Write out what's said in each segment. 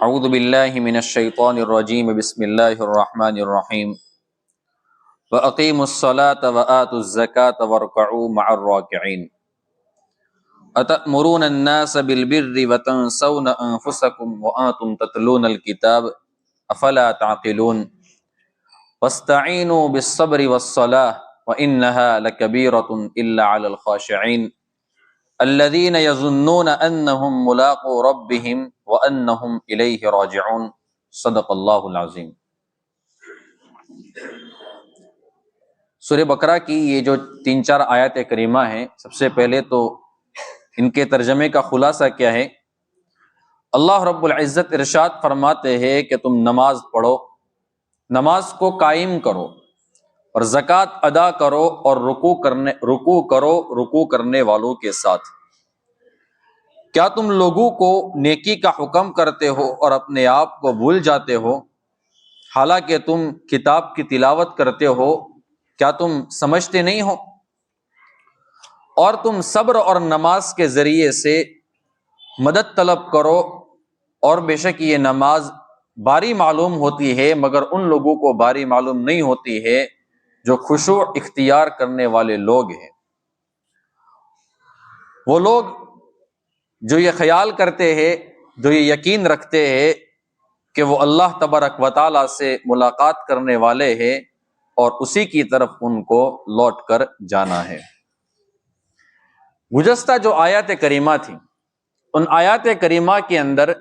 اعوذ باللہ من الشیطان الرجیم بسم اللہ الرحمن الرحیم وَأَقِيمُوا الصَّلَاةَ وَآتُوا الزَّكَاةَ وَارْكَعُوا مَعَ الرَّاكِعِينَ أَتَأْمُرُونَ النَّاسَ بِالْبِرِّ وَتَنْسَوْنَ أَنفُسَكُمْ وَأَنْتُمْ تَتْلُونَ الْكِتَابَ أَفَلَا تَعْقِلُونَ وَاسْتَعِينُوا بِالصَّبْرِ وَالصَّلَاةِ وَإِنَّهَا لَكَبِيرَةٌ إِلَّا عَلَى الْخَاشِعِينَ الذين يظنون انهم ملاقو ربهم وانهم الیہ راجعون صدق اللہ العظیم۔ سورہ بقرہ کی یہ جو 3-4 آیات کریمہ ہیں، سب سے پہلے تو ان کے ترجمے کا خلاصہ کیا ہے؟ اللہ رب العزت ارشاد فرماتے ہیں کہ تم نماز پڑھو، نماز کو قائم کرو اور زکوٰۃ ادا کرو اور رکوع کرنے والوں کے ساتھ۔ کیا تم لوگوں کو نیکی کا حکم کرتے ہو اور اپنے آپ کو بھول جاتے ہو، حالانکہ تم کتاب کی تلاوت کرتے ہو؟ کیا تم سمجھتے نہیں ہو؟ اور تم صبر اور نماز کے ذریعے سے مدد طلب کرو، اور بے شک یہ نماز باری معلوم ہوتی ہے مگر ان لوگوں کو باری معلوم نہیں ہوتی ہے جو خشوع اختیار کرنے والے لوگ ہیں۔ وہ لوگ جو یہ خیال کرتے ہیں، جو یہ یقین رکھتے ہیں کہ وہ اللہ تبارک و تعالیٰ سے ملاقات کرنے والے ہیں اور اسی کی طرف ان کو لوٹ کر جانا ہے۔ گزشتہ جو آیات کریمہ تھیں، ان آیات کریمہ کے اندر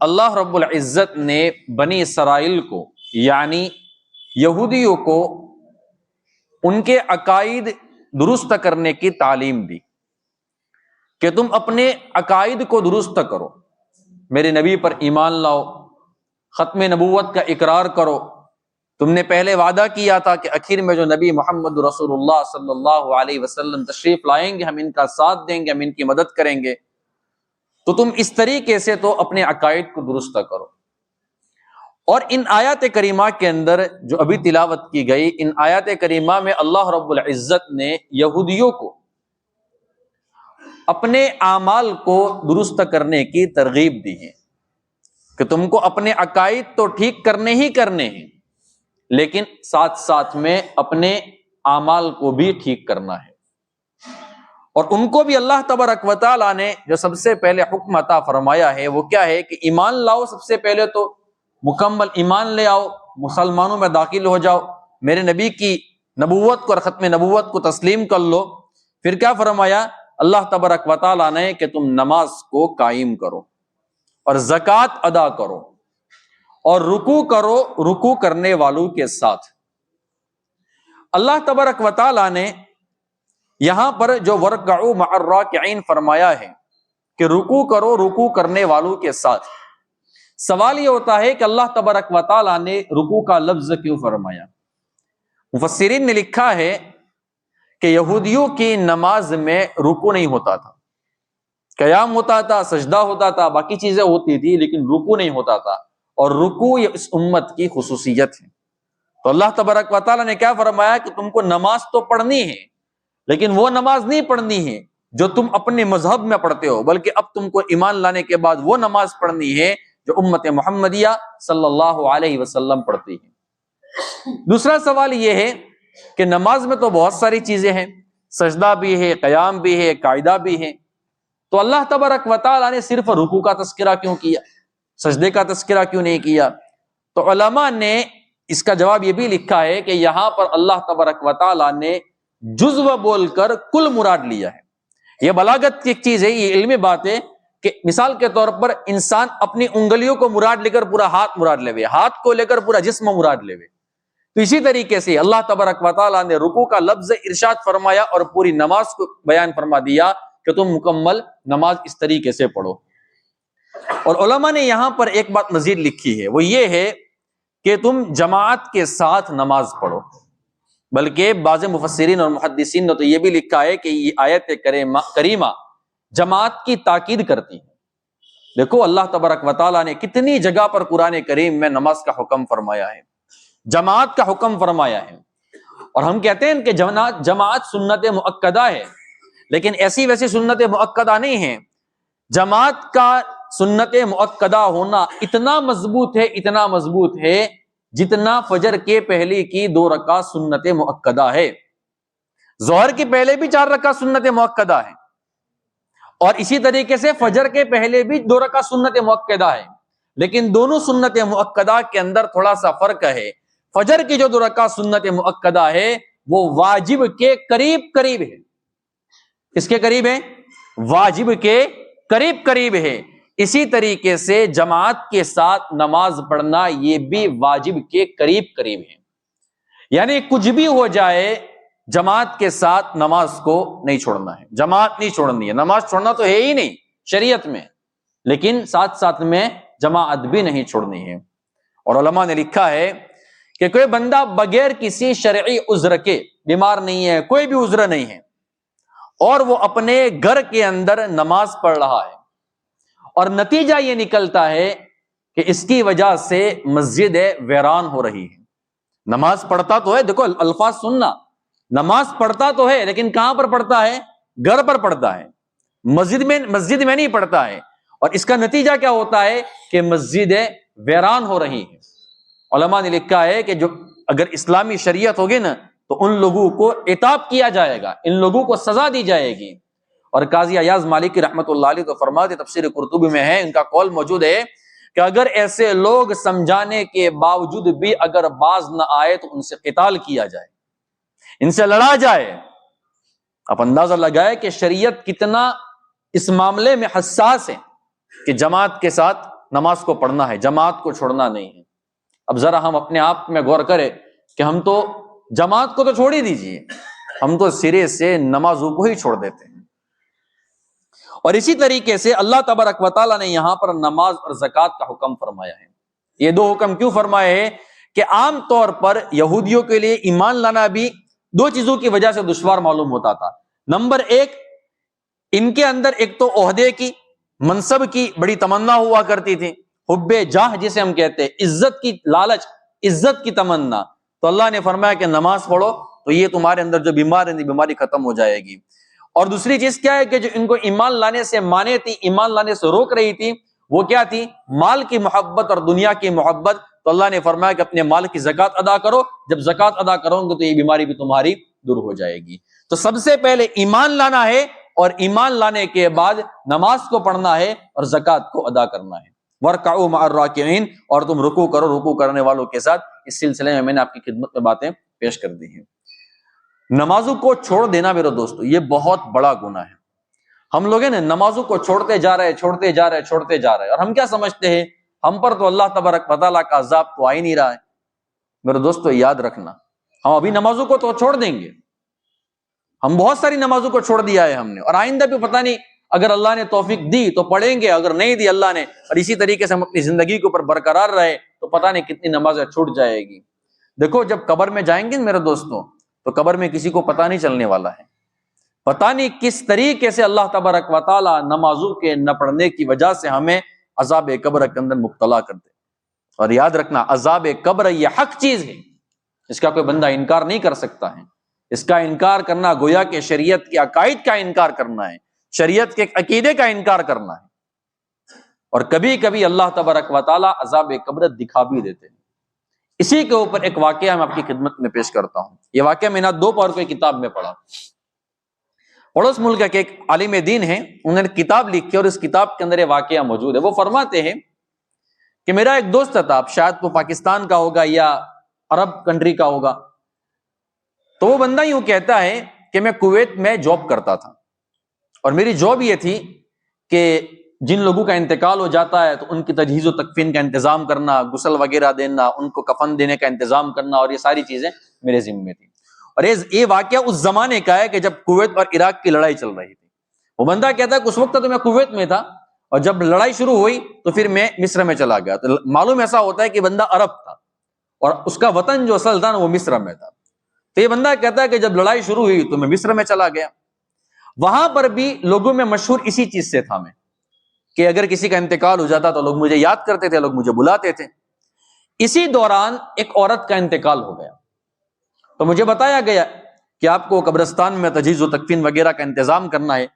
اللہ رب العزت نے بنی اسرائیل کو، یعنی یہودیوں کو، ان کے عقائد درست کرنے کی تعلیم دی کہ تم اپنے عقائد کو درست کرو، میرے نبی پر ایمان لاؤ، ختم نبوت کا اقرار کرو۔ تم نے پہلے وعدہ کیا تھا کہ آخر میں جو نبی محمد رسول اللہ صلی اللہ علیہ وسلم تشریف لائیں گے، ہم ان کا ساتھ دیں گے، ہم ان کی مدد کریں گے، تو تم اس طریقے سے تو اپنے عقائد کو درست کرو۔ اور ان آیات کریمہ کے اندر جو ابھی تلاوت کی گئی، ان آیات کریمہ میں اللہ رب العزت نے یہودیوں کو اپنے اعمال کو درست کرنے کی ترغیب دی ہے کہ تم کو اپنے عقائد تو ٹھیک کرنے ہی کرنے ہیں، لیکن ساتھ ساتھ میں اپنے اعمال کو بھی ٹھیک کرنا ہے۔ اور ان کو بھی اللہ تبارک و تعالیٰ نے جو سب سے پہلے حکم عطا فرمایا ہے وہ کیا ہے کہ ایمان لاؤ، سب سے پہلے تو مکمل ایمان لے آؤ، مسلمانوں میں داخل ہو جاؤ، میرے نبی کی نبوت کو اور ختم نبوت کو تسلیم کر لو۔ پھر کیا فرمایا اللہ تبارک و تعالیٰ نے کہ تم نماز کو قائم کرو اور زکوٰۃ ادا کرو اور رکوع کرو، رکوع کرنے والوں کے ساتھ۔ اللہ تبارک و تعالیٰ نے یہاں پر جو وَارْكَعُوا مَعَ الرَّاكِعِينَ فرمایا ہے کہ رکوع کرو، رکوع کرنے والوں کے ساتھ، سوال یہ ہوتا ہے کہ اللہ تبارک و تعالیٰ نے رکوع کا لفظ کیوں فرمایا؟ مفسرین نے لکھا ہے کہ یہودیوں کی نماز میں رکوع نہیں ہوتا تھا، قیام ہوتا تھا، سجدہ ہوتا تھا، باقی چیزیں ہوتی تھی، لیکن رکوع نہیں ہوتا تھا، اور رکوع یہ اس امت کی خصوصیت ہے۔ تو اللہ تبارک و تعالیٰ نے کیا فرمایا کہ تم کو نماز تو پڑھنی ہے، لیکن وہ نماز نہیں پڑھنی ہے جو تم اپنے مذہب میں پڑھتے ہو، بلکہ اب تم کو ایمان لانے کے بعد وہ نماز پڑھنی ہے جو امت محمدیہ صلی اللہ علیہ وسلم پڑھتی ہے۔ دوسرا سوال یہ ہے کہ نماز میں تو بہت ساری چیزیں ہیں، سجدہ بھی ہے، قیام بھی ہے، قاعدہ بھی ہے، تو اللہ تبارک و تعالیٰ نے صرف رکوع کا تذکرہ کیوں کیا، سجدے کا تذکرہ کیوں نہیں کیا؟ تو علماء نے اس کا جواب یہ بھی لکھا ہے کہ یہاں پر اللہ تبارک و تعالیٰ نے جزو بول کر کل مراد لیا ہے۔ یہ بلاغت کی ایک چیز ہے، یہ علمی بات ہے کہ مثال کے طور پر انسان اپنی انگلیوں کو مراد لے کر پورا ہاتھ مراد لے وے، ہاتھ کو لے کر پورا جسم مراد لے وے، تو اسی طریقے سے اللہ تبارک و تعالیٰ نے رکوع کا لفظ ارشاد فرمایا اور پوری نماز کو بیان فرما دیا کہ تم مکمل نماز اس طریقے سے پڑھو۔ اور علماء نے یہاں پر ایک بات مزید لکھی ہے، وہ یہ ہے کہ تم جماعت کے ساتھ نماز پڑھو، بلکہ بعض مفسرین اور محدثین نے تو یہ بھی لکھا ہے کہ یہ آیت کریمہ جماعت کی تاکید کرتی ہے۔ دیکھو اللہ تبارک و تعالیٰ نے کتنی جگہ پر قرآن کریم میں نماز کا حکم فرمایا ہے، جماعت کا حکم فرمایا ہے۔ اور ہم کہتے ہیں کہ جماعت سنت مؤکدہ ہے، لیکن ایسی ویسی سنت مؤکدہ نہیں ہے۔ جماعت کا سنت مؤکدہ ہونا اتنا مضبوط ہے جتنا فجر کے پہلے کی 2 رکعت سنت مؤکدہ ہے. ظہر کے پہلے بھی 4 رکعت سنت مؤکدہ ہے، اور اسی طریقے سے فجر کے پہلے بھی 2 رکعت سنت مؤکدہ ہے. لیکن دونوں سنت مؤکدہ کے اندر تھوڑا سا فرق ہے. فجر کی جو 2 رکعت سنت مؤکدہ ہے وہ واجب کے قریب ہے. کس کے قریب ہے؟ واجب کے قریب ہے. اسی طریقے سے جماعت کے ساتھ نماز پڑھنا یہ بھی واجب کے قریب ہے. یعنی کچھ بھی ہو جائے جماعت کے ساتھ نماز کو نہیں چھوڑنا ہے، جماعت نہیں چھوڑنی ہے. نماز چھوڑنا تو ہے ہی نہیں شریعت میں، لیکن ساتھ میں جماعت بھی نہیں چھوڑنی ہے. اور علماء نے لکھا ہے کہ کوئی بندہ بغیر کسی شرعی عذر کے، بیمار نہیں ہے، کوئی بھی عذر نہیں ہے، اور وہ اپنے گھر کے اندر نماز پڑھ رہا ہے، اور نتیجہ یہ نکلتا ہے کہ اس کی وجہ سے مسجد ویران ہو رہی ہے. نماز پڑھتا تو ہے، دیکھو الفاظ سننا، نماز پڑھتا تو ہے لیکن کہاں پر پڑھتا ہے؟ گھر پر پڑھتا ہے، مسجد میں نہیں پڑھتا ہے. اور اس کا نتیجہ کیا ہوتا ہے کہ مسجد ویران ہو رہی ہے. علماء نے لکھا ہے کہ جو اگر اسلامی شریعت ہوگی نا تو ان لوگوں کو عتاب کیا جائے گا، ان لوگوں کو سزا دی جائے گی. اور قاضی ایاز مالکی رحمۃ اللہ علیہ تو فرماتے، تفسیر قرطبی میں ہے، ان کا قول موجود ہے کہ اگر ایسے لوگ سمجھانے کے باوجود بھی اگر باز نہ آئے تو ان سے قتال کیا جائے، ان سے لڑا جائے. آپ اندازہ لگائے کہ شریعت کتنا اس معاملے میں حساس ہے کہ جماعت کے ساتھ نماز کو پڑھنا ہے، جماعت کو چھوڑنا نہیں ہے. اب ذرا ہم اپنے آپ میں غور کریں کہ ہم تو جماعت کو تو چھوڑ ہی دیجیے، ہم تو سرے سے نمازوں کو ہی چھوڑ دیتے ہیں. اور اسی طریقے سے اللہ تبارک و تعالیٰ نے یہاں پر نماز اور زکوٰۃ کا حکم فرمایا ہے. یہ 2 حکم کیوں فرمائے ہیں کہ عام طور پر یہودیوں کے لیے ایمان لانا بھی 2 چیزوں کی وجہ سے دشوار معلوم ہوتا تھا. نمبر 1، ان کے اندر ایک تو عہدے کی، منصب کی بڑی تمنا ہوا کرتی تھی، حب جاہ جسے ہم کہتے ہیں، عزت کی لالچ، عزت کی تمنا. تو اللہ نے فرمایا کہ نماز پڑھو تو یہ تمہارے اندر جو بیماری ختم ہو جائے گی. اور دوسری چیز کیا ہے کہ جو ان کو ایمان لانے سے مانے تھی، ایمان لانے سے روک رہی تھی، وہ کیا تھی؟ مال کی محبت اور دنیا کی محبت. تو اللہ نے فرمایا کہ اپنے مال کی زکوٰۃ ادا کرو، جب زکوٰۃ ادا کرو گے تو یہ بیماری بھی تمہاری دور ہو جائے گی. تو سب سے پہلے ایمان لانا ہے، اور ایمان لانے کے بعد نماز کو پڑھنا ہے اور زکوٰۃ کو ادا کرنا ہے. وَارْكَعُوا مَعَ الرَّاكِعِينَ، اور تم رکوع کرو رکوع کرنے والوں کے ساتھ. اس سلسلے میں نے آپ کی خدمت میں باتیں پیش کر دی ہیں. نمازوں کو چھوڑ دینا میرے دوستو یہ بہت بڑا گناہ ہے. ہم لوگ ہیں نا نمازوں کو چھوڑتے جا رہے اور ہم کیا سمجھتے ہیں ہم پر تو اللہ تبارک و تعالیٰ کا عذاب تو آ ہی نہیں رہا ہے. میرے دوستو یاد رکھنا، ہم ابھی نمازوں کو تو چھوڑ دیں گے، ہم بہت ساری نمازوں کو چھوڑ دیا ہے ہم نے، اور آئندہ بھی پتہ نہیں اگر اللہ نے توفیق دی تو پڑھیں گے، اگر نہیں دی اللہ نے، اور اسی طریقے سے ہم اپنی زندگی کے اوپر برقرار رہے تو پتہ نہیں کتنی نمازیں چھوٹ جائے گی. دیکھو جب قبر میں جائیں گے میرے دوستوں تو قبر میں کسی کو پتہ نہیں چلنے والا ہے، پتہ نہیں کس طریقے سے اللہ تبارک و تعالیٰ نمازوں کے نہ پڑھنے کی وجہ سے ہمیں عذاب قبر کے اندر مبتلا کر دے. اور یاد رکھنا عذاب قبر یہ حق چیز ہے، اس کا کوئی بندہ انکار نہیں کر سکتا ہے. اس کا انکار کرنا گویا کہ شریعت کے عقائد کا انکار کرنا ہے، شریعت کے عقیدے کا انکار کرنا ہے. اور کبھی کبھی اللہ تبارک و تعالیٰ عذاب قبر دکھا بھی دیتے ہیں. اسی کے اوپر ایک واقعہ میں آپ کی خدمت میں پیش کرتا ہوں. یہ واقعہ میں نے 2 پہر کی کتاب میں پڑھا. پڑوس ملک کے ایک عالم دین ہیں، انہوں نے کتاب لکھی اور اس کتاب کے اندر یہ واقعہ موجود ہے. وہ فرماتے ہیں کہ میرا ایک دوست تھا، اب شاید وہ پاکستان کا ہوگا یا عرب کنٹری کا ہوگا، تو وہ بندہ یوں کہتا ہے کہ میں کویت میں جاب کرتا تھا، اور میری جاب یہ تھی کہ جن لوگوں کا انتقال ہو جاتا ہے تو ان کی تجہیز و تکفین کا انتظام کرنا، غسل وغیرہ دینا، ان کو کفن دینے کا انتظام کرنا، اور یہ ساری چیزیں میرے ذمہ میں تھی. اور یہ واقعہ اس زمانے کا ہے کہ جب کویت اور عراق کی لڑائی چل رہی تھی. وہ بندہ کہتا ہے کہ اس وقت تو میں کویت میں تھا، اور جب لڑائی شروع ہوئی تو پھر میں مصر میں چلا گیا. تو معلوم ایسا ہوتا ہے کہ بندہ عرب تھا اور اس کا وطن جو اصل تھا نا وہ مصر میں تھا. تو یہ بندہ کہتا ہے کہ جب لڑائی شروع ہوئی تو میں مصر میں چلا گیا. وہاں پر بھی لوگوں میں مشہور اسی چیز سے تھا میں کہ اگر کسی کا انتقال ہو جاتا تو لوگ مجھے یاد کرتے تھے، لوگ مجھے بلاتے تھے. اسی دوران ایک عورت کا انتقال ہو گیا تو مجھے بتایا گیا کہ آپ کو قبرستان میں تجہیز و تکفین وغیرہ کا انتظام کرنا ہے.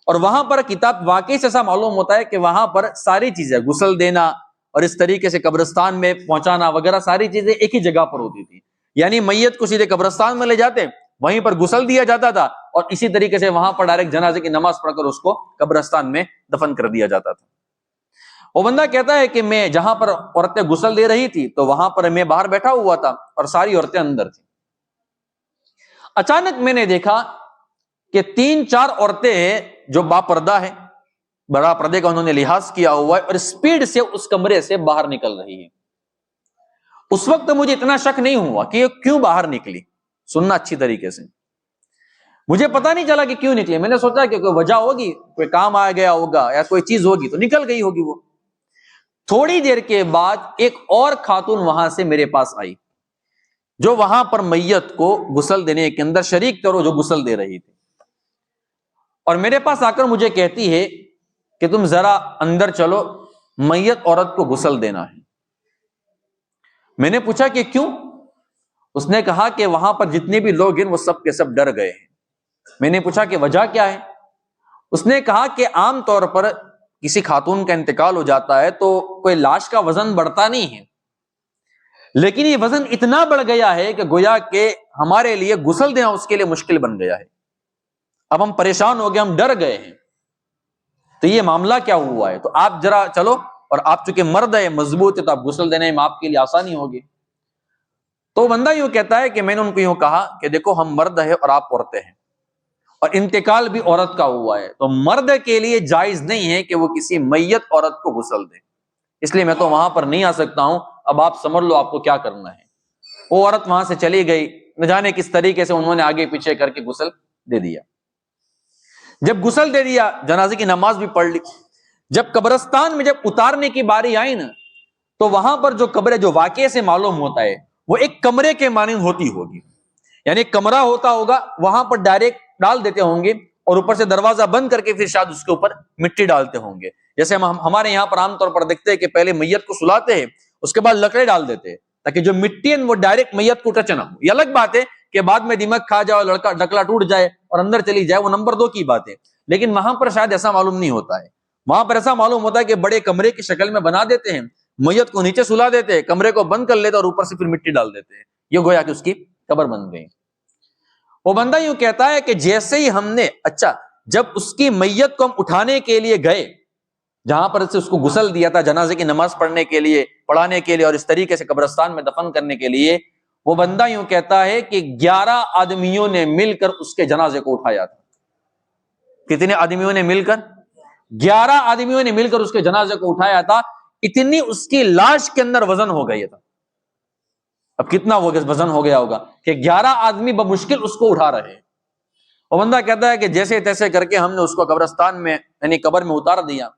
اور وہاں پر کتاب واقعی سے ایسا معلوم ہوتا ہے کہ وہاں پر ساری چیزیں، غسل دینا اور اس طریقے سے قبرستان میں پہنچانا وغیرہ ساری چیزیں ایک ہی جگہ پر ہوتی تھی. یعنی میت کو سیدھے قبرستان میں لے جاتے، وہیں پر غسل دیا جاتا تھا اور اسی طریقے سے وہاں پر ڈائریکٹ جنازے کی نماز پڑھ کر اس کو قبرستان میں دفن کر دیا جاتا تھا. وہ بندہ کہتا ہے کہ میں جہاں پر عورتیں غسل دے رہی تھی تو وہاں پر میں باہر بیٹھا ہوا تھا اور ساری عورتیں اندر تھیں. اچانک میں نے دیکھا کہ 3-4 عورتیں جو باپردہ ہیں، بڑا پردے کا انہوں نے لحاظ کیا ہوا ہے، اور اسپیڈ سے اس کمرے سے باہر نکل رہی ہے. اس وقت مجھے اتنا شک نہیں ہوا کہ یہ کیوں باہر نکلی. سننا اچھی طریقے سے، مجھے پتا نہیں چلا کہ کیوں نکلی. میں نے سوچا کہ کوئی وجہ ہوگی، کوئی کام آ گیا ہوگا یا کوئی چیز ہوگی تو نکل گئی ہوگی. وہ تھوڑی دیر کے بعد ایک اور خاتون وہاں سے میرے پاس آئی جو وہاں پر میت کو غسل دینے کے اندر شریک تھے، جو غسل دے رہی تھی. اور میرے پاس آ کر مجھے کہتی ہے کہ تم ذرا اندر چلو، میت عورت کو غسل دینا ہے. میں نے پوچھا کہ کیوں؟ اس نے کہا کہ وہاں پر جتنے بھی لوگ ہیں وہ سب کے سب ڈر گئے ہیں. میں نے پوچھا کہ وجہ کیا ہے؟ اس نے کہا کہ عام طور پر کسی خاتون کا انتقال ہو جاتا ہے تو کوئی لاش کا وزن بڑھتا نہیں ہے، لیکن یہ وزن اتنا بڑھ گیا ہے کہ گویا کہ ہمارے لیے غسل دینا اس کے لیے مشکل بن گیا ہے. اب ہم پریشان ہو گئے، ہم ڈر گئے ہیں. تو یہ معاملہ کیا ہوا ہے؟ تو آپ ذرا چلو، اور آپ چونکہ مرد ہے، مضبوط ہے، تو آپ غسل دینے میں آپ کے لیے آسانی ہوگی. تو بندہ یوں کہتا ہے کہ میں نے ان کو یوں کہا کہ دیکھو ہم مرد ہیں اور آپ عورتیں ہیں، اور انتقال بھی عورت کا ہوا ہے، تو مرد کے لیے جائز نہیں ہے کہ وہ کسی میت عورت کو غسل دے، اس لیے میں تو وہاں پر نہیں آ سکتا ہوں. اب آپ سمجھ لو آپ کو کیا کرنا ہے. وہ عورت وہاں سے چلی گئی، نہ جانے کس طریقے سے انہوں نے آگے پیچھے کر کے غسل دے دیا. جب غسل دے دیا، جنازے کی نماز بھی پڑھ لی. جب قبرستان میں جب اتارنے کی باری آئی نا، تو وہاں پر جو قبر جو واقعے سے معلوم ہوتا ہے وہ ایک کمرے کے مانند ہوتی ہوگی. یعنی ایک کمرہ ہوتا ہوگا، وہاں پر ڈائریکٹ ڈال دیتے ہوں گے اور اوپر سے دروازہ بند کر کے پھر شاید اس کے اوپر مٹی ڈالتے ہوں گے. جیسے ہمارے یہاں پر عام طور پر دیکھتے ہیں کہ پہلے میت کو سلاتے ہیں، اس کے بعد لکڑے ڈال دیتے ہیں تاکہ جو مٹی ہے وہ ڈائریکٹ میت کو ٹچ نہ ہو. یہ الگ بات ہے کہ بعد میں دماغ کھا جائے اور ڈکلا ٹوٹ جائے اور اندر چلی جائے، وہ نمبر 2 کی بات ہے. لیکن وہاں پر شاید ایسا معلوم نہیں ہوتا ہے. وہاں پر ایسا معلوم ہوتا ہے کہ بڑے کمرے کی شکل میں بنا دیتے ہیں، میت کو نیچے سلا دیتے ہیں، کمرے کو بند کر لیتے اور اوپر سے پھر مٹی ڈال دیتے ہیں. یہ گویا کہ اس کی قبر بن گئی. وہ بندہ یوں کہتا ہے کہ جیسے ہی ہم نے جب اس کی میت کو ہم اٹھانے کے لیے گئے، جہاں پر سے اس کو غسل دیا تھا جنازے کی نماز پڑھنے کے لیے، پڑھانے کے لیے اور اس طریقے سے قبرستان میں دفن کرنے کے لیے، وہ بندہ یوں کہتا ہے کہ 11 آدمیوں نے مل کر اس کے جنازے کو اٹھایا تھا. کتنے آدمیوں نے مل کر؟ 11 آدمیوں نے مل کر اس کے جنازے کو اٹھایا تھا. اتنی اس کی لاش کے اندر وزن ہو گیا تھا. اب کتنا وزن ہو گیا ہوگا کہ 11 آدمی بمشکل اس کو اٹھا رہے ہیں. وہ بندہ کہتا ہے کہ جیسے تیسے کر کے ہم نے اس کو قبرستان میں یعنی قبر میں اتار دیا.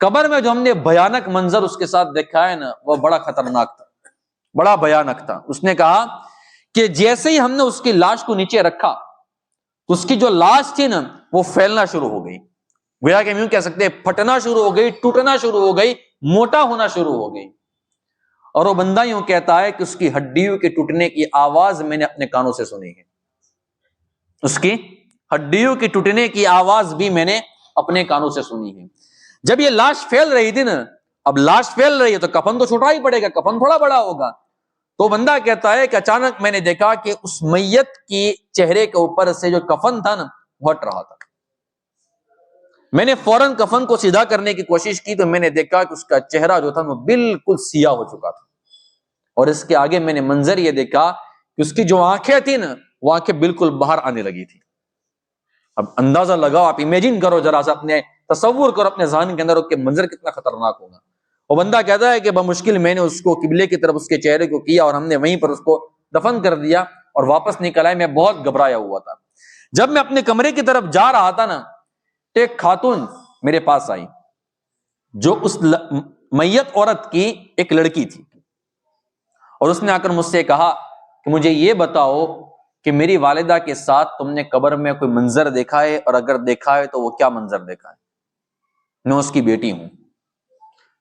قبر میں جو ہم نے بھیانک منظر اس کے ساتھ دیکھا ہے نا، وہ بڑا خطرناک تھا، بڑا بھیانک تھا. اس نے کہا کہ جیسے ہی ہم نے اس کی لاش کو نیچے رکھا، اس کی جو لاش تھی نا وہ پھیلنا شروع ہو گئی. گویا کہ ہم یوں کہہ سکتے ہیں پھٹنا شروع ہو گئی، ٹوٹنا شروع ہو گئی، موٹا ہونا شروع ہو گئی. اور وہ بندہ یوں کہتا ہے کہ اس کی ہڈیوں کے ٹوٹنے کی آواز میں نے اپنے کانوں سے سنی ہے. اس کی ہڈیوں کی ٹوٹنے کی آواز بھی میں نے اپنے کانوں سے سنی ہے. جب یہ لاش پھیل رہی تھی نا، اب لاش پھیل رہی ہے تو کفن تو چھوٹا ہی پڑے گا، کفن تھوڑا بڑا ہوگا. تو بندہ کہتا ہے کہ اچانک میں نے دیکھا کہ اس میت کی چہرے کے اوپر سے جو کفن تھا نا وہ ہٹ رہا تھا. میں نے فوراً کفن کو سیدھا کرنے کی کوشش کی تو میں نے دیکھا کہ اس کا چہرہ جو تھا وہ بالکل سیاہ ہو چکا تھا. اور اس کے آگے میں نے منظر یہ دیکھا کہ اس کی جو آنکھیں تھی نا وہ آنکھیں بالکل باہر آنے لگی تھی. اب اندازہ لگاؤ، آپ امیجن کرو ذرا سا، اپنے تصور کرو اپنے ذہن کے اندر کہ منظر کتنا خطرناک ہوگا. وہ بندہ کہتا ہے کہ بمشکل میں نے اس کو قبلے کی طرف اس کے چہرے کو کیا اور ہم نے وہیں پر اس کو دفن کر دیا اور واپس نکل آئے. میں بہت گھبرایا ہوا تھا. جب میں اپنے کمرے کی طرف جا رہا تھا نا، ایک خاتون میرے پاس آئی جو اس میت عورت کی ایک لڑکی تھی، اور اس نے آ کر مجھ سے کہا کہ مجھے یہ بتاؤ کہ میری والدہ کے ساتھ تم نے قبر میں کوئی منظر دیکھا ہے، اور اگر دیکھا ہے تو وہ کیا منظر دیکھا ہے؟ میں اس کی بیٹی ہوں.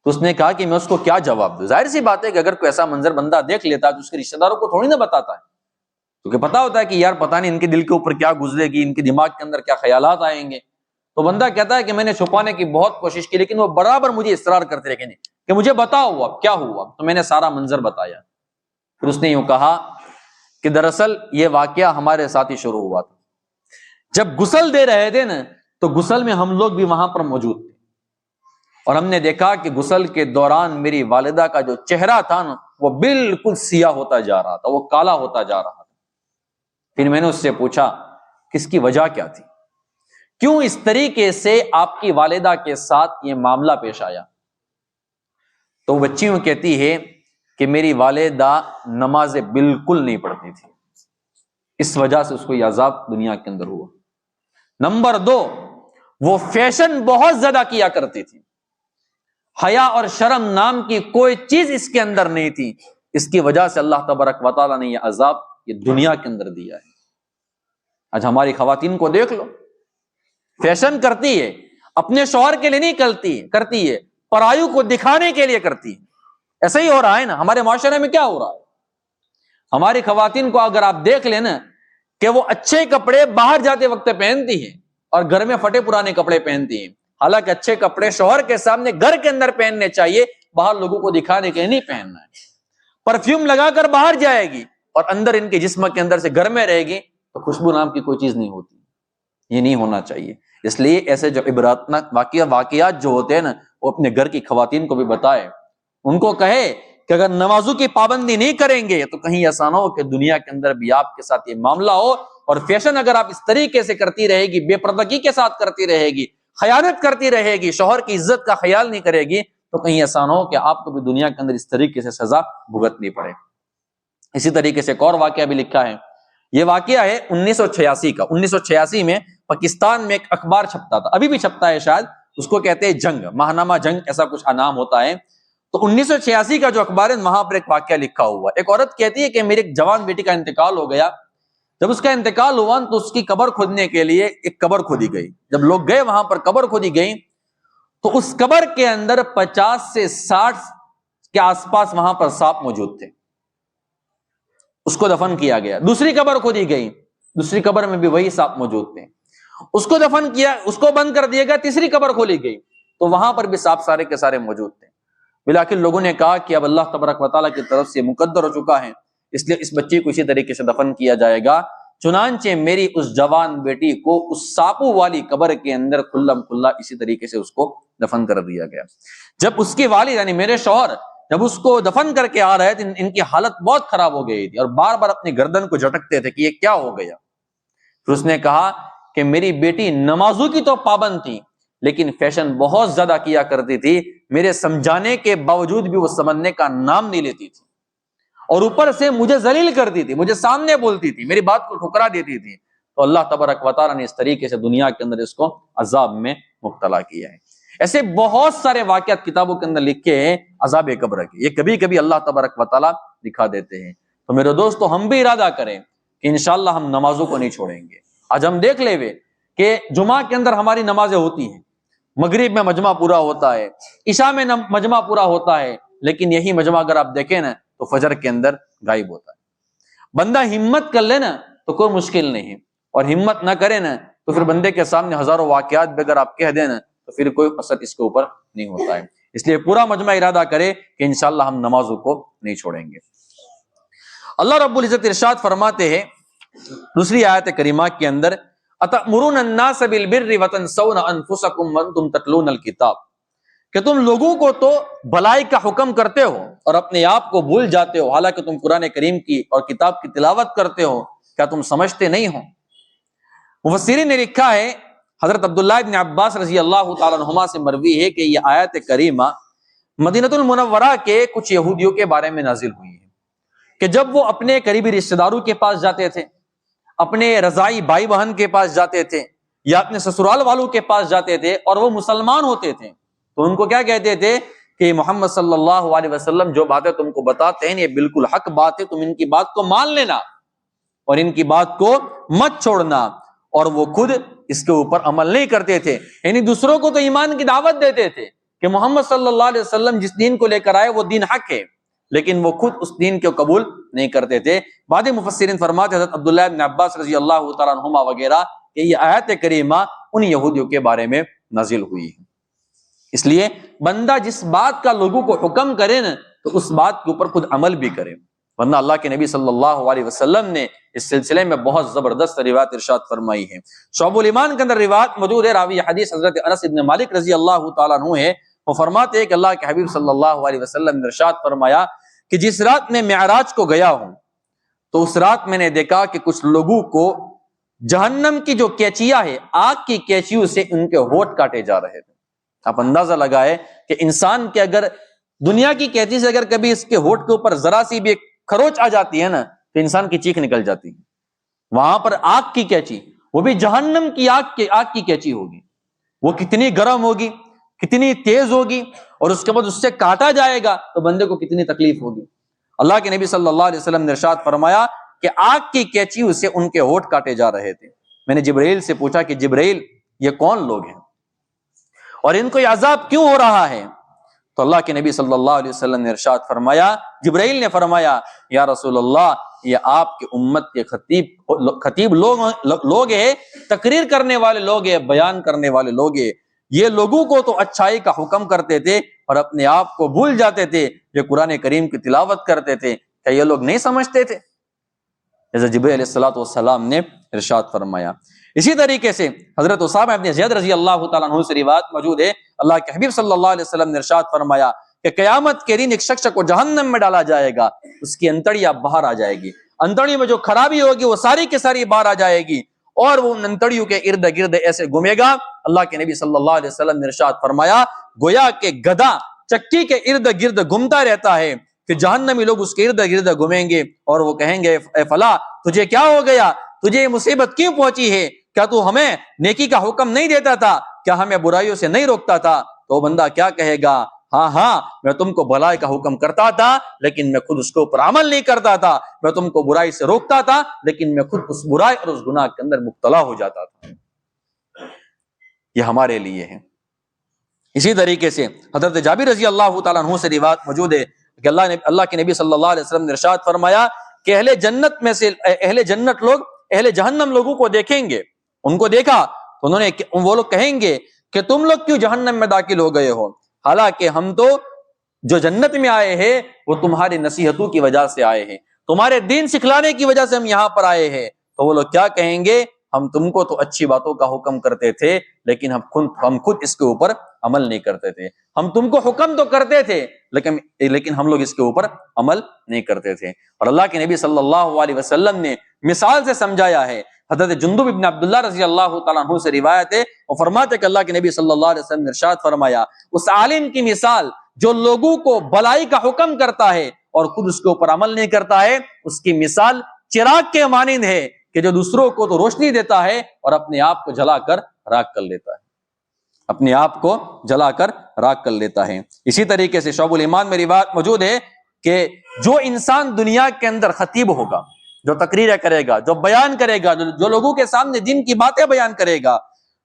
تو اس نے کہا کہ میں اس کو کیا جواب دوں؟ ظاہر سی بات ہے کہ اگر کوئی ایسا منظر بندہ دیکھ لیتا ہے تو اس کے رشتہ داروں کو تھوڑی نہ بتاتا ہے، کیونکہ پتا ہوتا ہے کہ یار پتہ نہیں ان کے دل کے اوپر کیا گزرے گی، ان کے دماغ کے اندر کیا خیالات آئیں گے. تو بندہ کہتا ہے کہ میں نے چھپانے کی بہت کوشش کی لیکن وہ برابر مجھے اصرار کرتے رہے کہ مجھے بتاؤ اب کیا ہوا. تو میں نے سارا منظر بتایا. پھر اس نے یوں کہا کہ دراصل یہ واقعہ ہمارے ساتھ ہی شروع ہوا تھا. جب غسل دے رہے تھے نا تو غسل میں ہم لوگ بھی وہاں پر موجود تھے اور ہم نے دیکھا کہ غسل کے دوران میری والدہ کا جو چہرہ تھا نا وہ بالکل سیاہ ہوتا جا رہا تھا, وہ کالا ہوتا جا رہا تھا. پھر میں نے اس سے پوچھا کہ اس کی وجہ کیا تھی, کیوں اس طریقے سے آپ کی والدہ کے ساتھ یہ معاملہ پیش آیا. تو وہ بچی یوں کہتی ہے کہ میری والدہ نماز بالکل نہیں پڑھتی تھی, اس وجہ سے اس کو یہ عذاب دنیا کے اندر ہوا. نمبر 2, وہ فیشن بہت زیادہ کیا کرتی تھی, حیا اور شرم نام کی کوئی چیز اس کے اندر نہیں تھی, اس کی وجہ سے اللہ تبارک و تعالیٰ نے یہ عذاب یہ دنیا کے اندر دیا ہے. آج ہماری خواتین کو دیکھ لو, فیشن کرتی ہے, اپنے شوہر کے لیے نہیں کرتی ہے, پرایوں کو دکھانے کے لیے کرتی ہے. ایسا ہی ہو رہا ہے نا ہمارے معاشرے میں. کیا ہو رہا ہے ہماری خواتین کو اگر آپ دیکھ لیں نا کہ وہ اچھے کپڑے باہر جاتے وقت پہنتی ہیں اور گھر میں پھٹے پرانے کپڑے پہنتی ہیں, حالانکہ اچھے کپڑے شوہر کے سامنے گھر کے اندر پہننے چاہیے, باہر لوگوں کو دکھانے کے لیے نہیں پہننا ہے. پرفیوم لگا کر باہر جائے گی اور اندر ان کے جسم کے اندر سے گھر میں رہے گی تو خوشبو نام کی کوئی چیز نہیں ہوتی. یہ نہیں ہونا چاہیے. اس لیے ایسے جو عبرتناک واقعات جو ہوتے ہیں نا وہ اپنے گھر کی خواتین کو بھی بتائے, ان کو کہے کہ اگر نمازوں کی پابندی نہیں کریں گے تو کہیں ایسا نہ ہو کہ دنیا کے اندر بھی آپ کے ساتھ یہ معاملہ ہو. اور فیشن اگر آپ اس طریقے سے کرتی رہے گی, بے پردگی کے ساتھ کرتی رہے گی, خیانت کرتی رہے گی, شوہر کی عزت کا خیال نہیں کرے گی تو کہیں ایسا نہ ہو کہ آپ کو بھی دنیا کے اندر اس طریقے سے سزا بھگتنی پڑے. اسی طریقے سے ایک اور واقعہ بھی لکھا ہے. یہ واقعہ ہے 1986 کا. 1986 میں پاکستان میں ایک اخبار چھپتا تھا, ابھی بھی چھپتا ہے شاید, اس کو کہتے ہیں جنگ, ماہنامہ جنگ ایسا کچھ نام ہوتا ہے. تو 1986 کا جو اخبار ہے وہاں پر ایک واقعہ لکھا ہوا. ایک عورت کہتی ہے کہ میری ایک جوان بیٹی کا انتقال ہو گیا. جب اس کا انتقال ہوا تو اس کی قبر کھودنے کے لیے ایک قبر کھودی گئی. جب لوگ گئے وہاں پر قبر کھودی گئی تو اس قبر کے اندر 50 سے 60 کے آس پاس وہاں پر سانپ موجود تھے. اس کو دفن کیا گیا. دوسری قبر کھودی گئی, دوسری قبر میں بھی وہی سانپ موجود تھے. اس کو دفن کیا, اس کو بند کر دیا گیا. تیسری قبر کھولی گئی تو وہاں پر بھی سانپ سارے کے سارے موجود تھے. بالآخر لوگوں نے کہا کہ اب اللہ تبارک و تعالیٰ کی طرف سے مقدر ہو چکا ہے, اس لیے اس بچی کو اسی طریقے سے دفن کیا جائے گا. چنانچہ میری اس جوان بیٹی کو اس سانپوں والی قبر کے اندر کھلم کھلا اسی طریقے سے اس کو دفن کر دیا گیا. جب اس کے والد یعنی میرے شوہر جب اس کو دفن کر کے آ رہے تھے ان کی حالت بہت خراب ہو گئی تھی اور بار بار اپنی گردن کو جھٹکتے تھے کہ یہ کیا ہو گیا. پھر اس نے کہا کہ میری بیٹی نمازوں کی تو پابند تھی لیکن فیشن بہت زیادہ کیا کرتی تھی. میرے سمجھانے کے باوجود بھی وہ سمجھنے کا نام نہیں لیتی تھی اور اوپر سے مجھے ذلیل کرتی تھی, مجھے سامنے بولتی تھی, میری بات کو ٹھکرا دیتی تھی. تو اللہ تبارک و تعالیٰ نے اس طریقے سے دنیا کے اندر اس کو عذاب میں مبتلا کیا ہے. ایسے بہت سارے واقعات کتابوں کے اندر لکھے ہیں عذاب قبر کے, یہ کبھی کبھی اللہ تبارک و تعالیٰ دکھا دیتے ہیں. تو میرے دوستو ہم بھی ارادہ کریں کہ انشاءاللہ ہم نمازوں کو نہیں چھوڑیں گے. آج ہم دیکھ لے ہوئے کہ جمعہ کے اندر ہماری نمازیں ہوتی ہیں, مغرب میں مجمع پورا ہوتا ہے, عشاء میں مجمع پورا ہوتا ہے, لیکن یہی مجمع اگر آپ دیکھیں نا تو فجر کے اندر غائب ہوتا ہے. بندہ ہمت کر لے نا تو کوئی مشکل نہیں ہے, اور ہمت نہ کرے نا تو پھر بندے کے سامنے ہزاروں واقعات بھی اگر آپ کہہ دیں نا تو پھر کوئی اثر اس کے اوپر نہیں ہوتا ہے. اس لیے پورا مجمع ارادہ کرے کہ انشاءاللہ ہم نمازوں کو نہیں چھوڑیں گے. اللہ رب العزت ارشاد فرماتے ہیں دوسری آیت کریمہ کے اندر اتأمرون الناس بالبر وتنسون انفسکم وانتم تتلون الکتاب, کہ تم لوگوں کو تو بھلائی کا حکم کرتے ہو اور اپنے آپ کو بھول جاتے ہو حالانکہ تم قرآن کریم کی اور کتاب کی تلاوت کرتے ہو, کیا تم سمجھتے نہیں ہو. مفسرین نے لکھا ہے حضرت عبداللہ ابن عباس رضی اللہ تعالیٰ عنہما سے مروی ہے کہ یہ آیت کریمہ مدینہ المنورہ کے کچھ یہودیوں کے بارے میں نازل ہوئی ہے کہ جب وہ اپنے قریبی رشتہ داروں کے پاس جاتے تھے, اپنے رضائی بھائی بہن کے پاس جاتے تھے یا اپنے سسرال والوں کے پاس جاتے تھے اور وہ مسلمان ہوتے تھے تو ان کو کیا کہتے تھے کہ محمد صلی اللہ علیہ وسلم جو باتیں تم کو بتاتے ہیں یہ بالکل حق بات ہے, تم ان کی بات کو مان لینا اور ان کی بات کو مت چھوڑنا. اور وہ خود اس کے اوپر عمل نہیں کرتے تھے, یعنی دوسروں کو تو ایمان کی دعوت دیتے تھے کہ محمد صلی اللہ علیہ وسلم جس دین کو لے کر آئے وہ دین حق ہے, لیکن وہ خود اس دین کو قبول نہیں کرتے تھے. بعض مفسرین فرماتے حضرت عبداللہ ابن عباس رضی اللہ تعالیٰ عنہما وغیرہ کہ یہ آیت کریمہ ان یہودیوں کے بارے میں نازل ہوئی ہے۔ اس لیے بندہ جس بات کا لوگوں کو حکم کرے نا تو اس بات کے اوپر خود عمل بھی کرے، ورنہ اللہ کے نبی صلی اللہ علیہ وسلم نے اس سلسلے میں بہت زبردست روایت ارشاد فرمائی ہے۔ شعب الایمان کے اندر روایت موجود ہے، راوی حدیث حضرت انس بن مالک رضی اللہ تعالیٰ عنہ ہے، وہ فرماتے ہیں کہ اللہ کے حبیب صلی اللہ علیہ وسلم نے ارشاد فرمایا کہ جس رات میں معراج کو گیا ہوں تو اس رات میں نے دیکھا کہ کچھ لوگوں کو جہنم کی جو کیچیاں ہے، آگ کی کیچیوں سے ان کے ہونٹ کاٹے جا رہے تھے۔ آپ اندازہ لگائے کہ انسان کے اگر دنیا کی کیچی سے اگر کبھی اس کے ہونٹ کے اوپر ذرا سی بھی ایک خروچ آ جاتی ہے نا تو انسان کی چیخ نکل جاتی ہے۔ وہاں پر آگ کی کیچی، وہ بھی جہنم کی آگ کی کیچی ہوگی، وہ کتنی گرم ہوگی، کتنی تیز ہوگی، اور اس کے بعد اس سے کاٹا جائے گا تو بندے کو کتنی تکلیف ہوگی۔ اللہ کے نبی صلی اللہ علیہ وسلم نے ارشاد فرمایا کہ آگ کی کیچیوں سے ان کے ہونٹ کاٹے جا رہے تھے۔ میں نے جبرائیل سے پوچھا کہ جبرائیل یہ کون لوگ ہیں اور ان کو یہ عذاب کیوں ہو رہا ہے؟ تو اللہ کے نبی صلی اللہ علیہ وسلم نے ارشاد فرمایا، جبرائیل نے فرمایا یا رسول اللہ یہ آپ کی امت کے خطیب لوگ ہیں، تقریر کرنے والے لوگ ہیں، بیان کرنے والے لوگ ہیں۔ یہ لوگوں کو تو اچھائی کا حکم کرتے تھے اور اپنے آپ کو بھول جاتے تھے، یہ قرآن کریم کی تلاوت کرتے تھے، کیا یہ لوگ نہیں سمجھتے تھے؟ جیسے جبرائیل علیہ السلام نے ارشاد فرمایا۔ اسی طریقے سے حضرت اسامہ بن زید رضی اللہ تعالیٰ عنہ سے روایت موجود ہے، اللہ کے حبیب صلی اللہ علیہ وسلم نے ارشاد فرمایا کہ قیامت کے دن ایک شخص کو جہنم میں ڈالا جائے گا، اس کی انتڑیاں باہر آ جائے گی، انتڑیوں میں جو خرابی ہوگی وہ ساری کی ساری باہر آ جائے گی، اور وہ ان انتڑیوں کے ارد گرد ایسے گھومے گا۔ اللہ کے نبی صلی اللہ علیہ وسلم نے ارشاد فرمایا گویا کہ گدھا چکی کے ارد گرد گھومتا رہتا ہے، کہ جہنمی لوگ اس کے ارد گرد گھومیں گے اور وہ کہیں گے اے فلاں تجھے کیا ہو گیا، تجھے یہ مصیبت کیوں پہنچی ہے؟ کیا تو ہمیں نیکی کا حکم نہیں دیتا تھا؟ کیا ہمیں برائیوں سے نہیں روکتا تھا؟ تو وہ بندہ کیا کہے گا؟ ہاں میں تم کو بھلائی کا حکم کرتا تھا لیکن میں خود اس کے اوپر عمل نہیں کرتا تھا، میں تم کو برائی سے روکتا تھا لیکن میں خود اس برائی اور اس گناہ کے اندر مبتلا ہو جاتا تھا۔ یہ ہمارے لیے ہے۔ اسی طریقے سے حضرت جابر رضی اللہ تعالیٰ عنہ سے روایت موجود ہے کہ اللہ کے نبی صلی اللہ علیہ وسلم نے ارشاد فرمایا کہ اہل جنت میں سے اہل جنت لوگ اہل جہنم لوگوں کو دیکھیں گے، ان کو دیکھا تو وہ لوگ کہیں گے کہ تم لوگ کیوں جہنم میں داخل ہو گئے ہو، حالانکہ ہم تو جو جنت میں آئے ہیں وہ تمہاری نصیحتوں کی وجہ سے آئے ہیں، تمہارے دین سکھلانے کی وجہ سے ہم یہاں پر آئے ہیں۔ تو وہ لوگ کیا کہیں گے؟ ہم تم کو تو اچھی باتوں کا حکم کرتے تھے لیکن ہم خود اس کے اوپر عمل نہیں کرتے تھے، ہم تم کو حکم تو کرتے تھے لیکن ہم لوگ اس کے اوپر عمل نہیں کرتے تھے۔ اور اللہ کے نبی صلی اللہ علیہ وسلم نے مثال سے سمجھایا ہے۔ حضرت جندب ابن عبداللہ رضی اللہ تعالیٰ عنہ سے روایت ہے، وہ فرماتے کہ اللہ کے نبی صلی اللہ علیہ وسلم نے ارشاد فرمایا اس عالم کی مثال جو لوگوں کو بھلائی کا حکم کرتا ہے اور خود اس کے اوپر عمل نہیں کرتا ہے، اس کی مثال چراغ کے مانند ہے کہ جو دوسروں کو تو روشنی دیتا ہے اور اپنے آپ کو جلا کر راکھ کر لیتا ہے، اپنے آپ کو جلا کر راکھ کر لیتا ہے۔ اسی طریقے سے شعب الایمان میں روایت موجود ہے کہ جو انسان دنیا کے اندر خطیب ہوگا، جو تقریریں کرے گا، جو بیان کرے گا، جو لوگوں کے سامنے دین کی باتیں بیان کرے گا،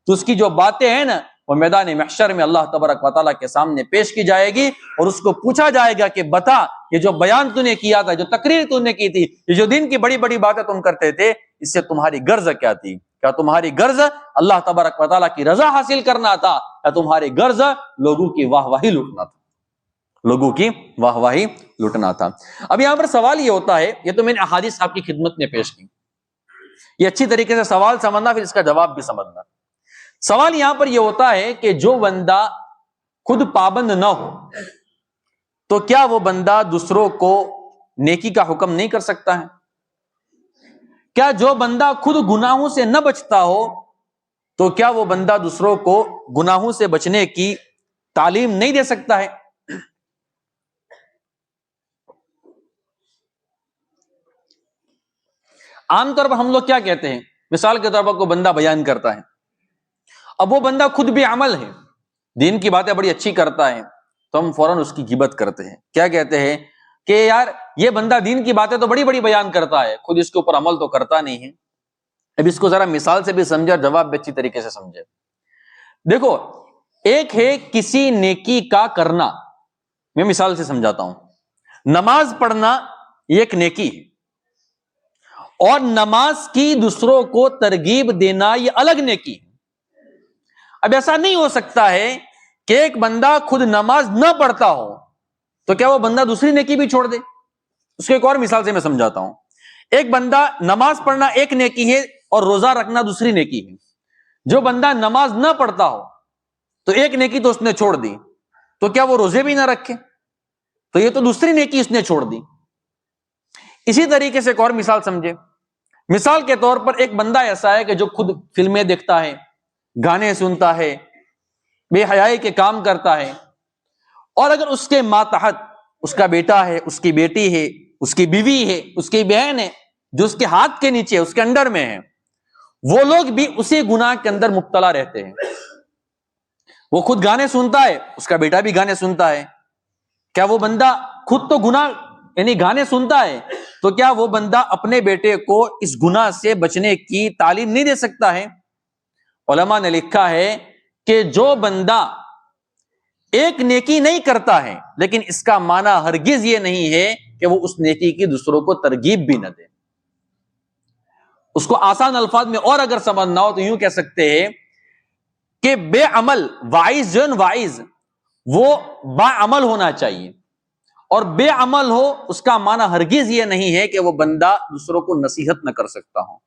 تو اس کی جو باتیں ہیں نا وہ میدان محشر میں اللہ تبارک و تعالیٰ کے سامنے پیش کی جائے گی اور اس کو پوچھا جائے گا کہ بتا یہ جو بیان تو نے کیا تھا، جو تقریر تو نے کی تھی، یہ جو دین کی بڑی بڑی باتیں تم کرتے تھے، اس سے تمہاری غرض کیا تھی؟ کیا تمہاری غرض اللہ تبارک و تعالیٰ کی رضا حاصل کرنا تھا یا تمہاری غرض لوگوں کی واہ واہی لوٹنا تھا؟ لوگوں کی واہ واہی لوٹنا تھا۔ اب یہاں پر سوال یہ ہوتا ہے، یہ تو میں نے احادیث آپ کی خدمت میں پیش کی، یہ اچھی طریقے سے سوال سمجھنا، پھر اس کا جواب بھی سمجھنا۔ سوال یہاں پر یہ ہوتا ہے کہ جو بندہ خود پابند نہ ہو تو کیا وہ بندہ دوسروں کو نیکی کا حکم نہیں کر سکتا ہے؟ کیا جو بندہ خود گناہوں سے نہ بچتا ہو تو کیا وہ بندہ دوسروں کو گناہوں سے بچنے کی تعلیم نہیں دے سکتا ہے؟ عام طور پر ہم لوگ کیا کہتے ہیں، مثال کے طور پر کوئی بندہ بیان کرتا ہے، اب وہ بندہ خود بھی عمل ہے، دین کی باتیں بڑی اچھی کرتا ہے، تو ہم فوراً اس کی غیبت کرتے ہیں۔ کیا کہتے ہیں کہ یار یہ بندہ دین کی باتیں تو بڑی بڑی بیان کرتا ہے، خود اس کے اوپر عمل تو کرتا نہیں ہے۔ اب اس کو ذرا مثال سے بھی سمجھے اور جواب بھی اچھی طریقے سے سمجھے۔ دیکھو، ایک ہے کسی نیکی کا کرنا، میں مثال سے سمجھاتا ہوں، نماز پڑھنا یہ ایک نیکی ہے، اور نماز کی دوسروں کو ترغیب دینا یہ الگ نیکی ہے۔ اب ایسا نہیں ہو سکتا ہے کہ ایک بندہ خود نماز نہ پڑھتا ہو تو کیا وہ بندہ دوسری نیکی بھی چھوڑ دے؟ اس کو ایک اور مثال سے میں سمجھاتا ہوں۔ ایک بندہ نماز پڑھنا ایک نیکی ہے اور روزہ رکھنا دوسری نیکی ہے۔ جو بندہ نماز نہ پڑھتا ہو تو ایک نیکی تو اس نے چھوڑ دی، تو کیا وہ روزے بھی نہ رکھے؟ تو یہ تو دوسری نیکی اس نے چھوڑ دی۔ اسی طریقے سے ایک اور مثال سمجھے۔ مثال کے طور پر ایک بندہ ایسا ہے کہ جو خود فلمیں دیکھتا ہے، گانے سنتا ہے، بے حیائی کے کام کرتا ہے، اور اگر اس کے ماتحت اس کا بیٹا ہے، اس کی بیٹی ہے، اس کی بیوی ہے، اس کی بہن ہے، جو اس کے ہاتھ کے نیچے، اس کے انڈر میں ہے، وہ لوگ بھی اسی گناہ کے اندر مبتلا رہتے ہیں۔ وہ خود گانے سنتا ہے، اس کا بیٹا بھی گانے سنتا ہے، کیا وہ بندہ خود تو گناہ یعنی گانے سنتا ہے، تو کیا وہ بندہ اپنے بیٹے کو اس گناہ سے بچنے کی تعلیم نہیں دے سکتا ہے؟ علماء نے لکھا ہے کہ جو بندہ ایک نیکی نہیں کرتا ہے لیکن اس کا معنی ہرگز یہ نہیں ہے کہ وہ اس نیکی کی دوسروں کو ترغیب بھی نہ دے۔ اس کو آسان الفاظ میں اور اگر سمجھنا ہو تو یوں کہہ سکتے ہیں کہ بے عمل واعظ وہ با عمل ہونا چاہیے، اور بے عمل ہو اس کا معنی ہرگز یہ نہیں ہے کہ وہ بندہ دوسروں کو نصیحت نہ کر سکتا ہو۔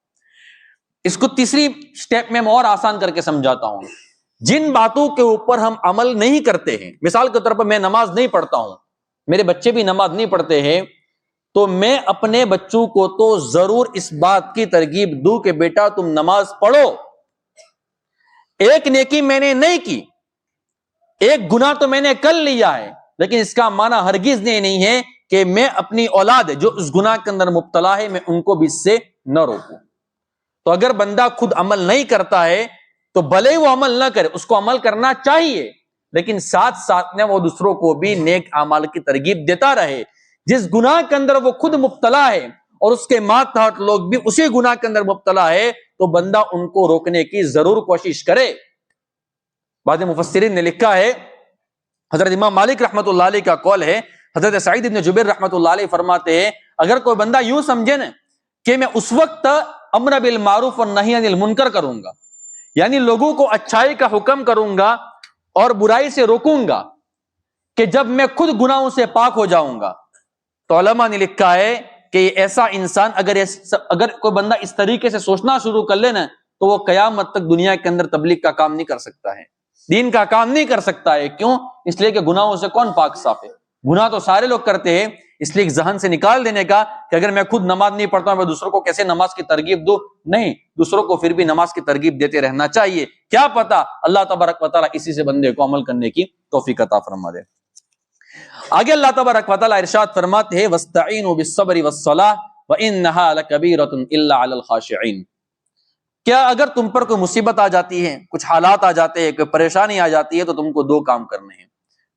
اس کو تیسری سٹیپ میں اور آسان کر کے سمجھاتا ہوں۔ جن باتوں کے اوپر ہم عمل نہیں کرتے ہیں، مثال کے طور پر میں نماز نہیں پڑھتا ہوں، میرے بچے بھی نماز نہیں پڑھتے ہیں، تو میں اپنے بچوں کو تو ضرور اس بات کی ترغیب دوں کہ بیٹا تم نماز پڑھو۔ ایک نیکی میں نے نہیں کی، ایک گناہ تو میں نے کر لیا ہے، لیکن اس کا معنی ہرگز نہیں ہے کہ میں اپنی اولاد جو اس گناہ کے اندر مبتلا ہے میں ان کو بھی اس سے نہ روکوں۔ تو اگر بندہ خود عمل نہیں کرتا ہے تو بھلے ہی وہ عمل نہ کرے، اس کو عمل کرنا چاہیے، لیکن ساتھ ساتھ میں وہ دوسروں کو بھی نیک اعمال کی ترغیب دیتا رہے۔ جس گناہ کے اندر وہ خود مبتلا ہے اور اس کے ماتحت لوگ بھی اسی گناہ کے اندر مبتلا ہے تو بندہ ان کو روکنے کی ضرور کوشش کرے۔ بعض مفسرین نے لکھا ہے، حضرت امام مالک رحمۃ اللہ علیہ کا قول ہے، حضرت سعید بن جبیر رحمۃ اللہ علیہ فرماتے ہیں اگر کوئی بندہ یوں سمجھے نا کہ میں اس وقت امر بالمعروف اور نہی عن المنکر کروں گا، یعنی لوگوں کو اچھائی کا حکم کروں گا اور برائی سے روکوں گا، کہ جب میں خود گناہوں سے پاک ہو جاؤں گا، تو علماء نے لکھا ہے کہ یہ ایسا انسان اگر کوئی بندہ اس طریقے سے سوچنا شروع کر لے نا تو وہ قیامت تک دنیا کے اندر تبلیغ کا کام نہیں کر سکتا ہے، دین کا کام نہیں کر سکتا ہے۔ کیوں؟ اس لیے کہ گناہوں سے کون پاک صاف ہے؟ گناہ تو سارے لوگ کرتے ہیں، اس لیے ذہن سے نکال دینے کا کہ اگر میں خود نماز نہیں پڑھتا ہوں میں دوسروں کو کیسے نماز کی ترغیب دوں؟ نہیں، دوسروں کو پھر بھی نماز کی ترغیب دیتے رہنا چاہیے، کیا پتا اللہ تبارک و تعالیٰ اسی سے بندے کو عمل کرنے کی توفیق عطا فرما دے۔ آگے اللہ تبارک و تعالیٰ ارشاد فرماتے ہیں وَاسْتَعِينُوا بِالصَّبْرِ وَالصَّلَاةِ وَإِنَّهَا لَكَبِيرَةٌ إِلَّا عَلَى الْخَاشِعِينَ۔ کیا اگر تم پر کوئی مصیبت آ جاتی ہے، کچھ حالات آ جاتے ہیں، کوئی پریشانی آ جاتی ہے تو تم کو دو کام کرنے ہیں۔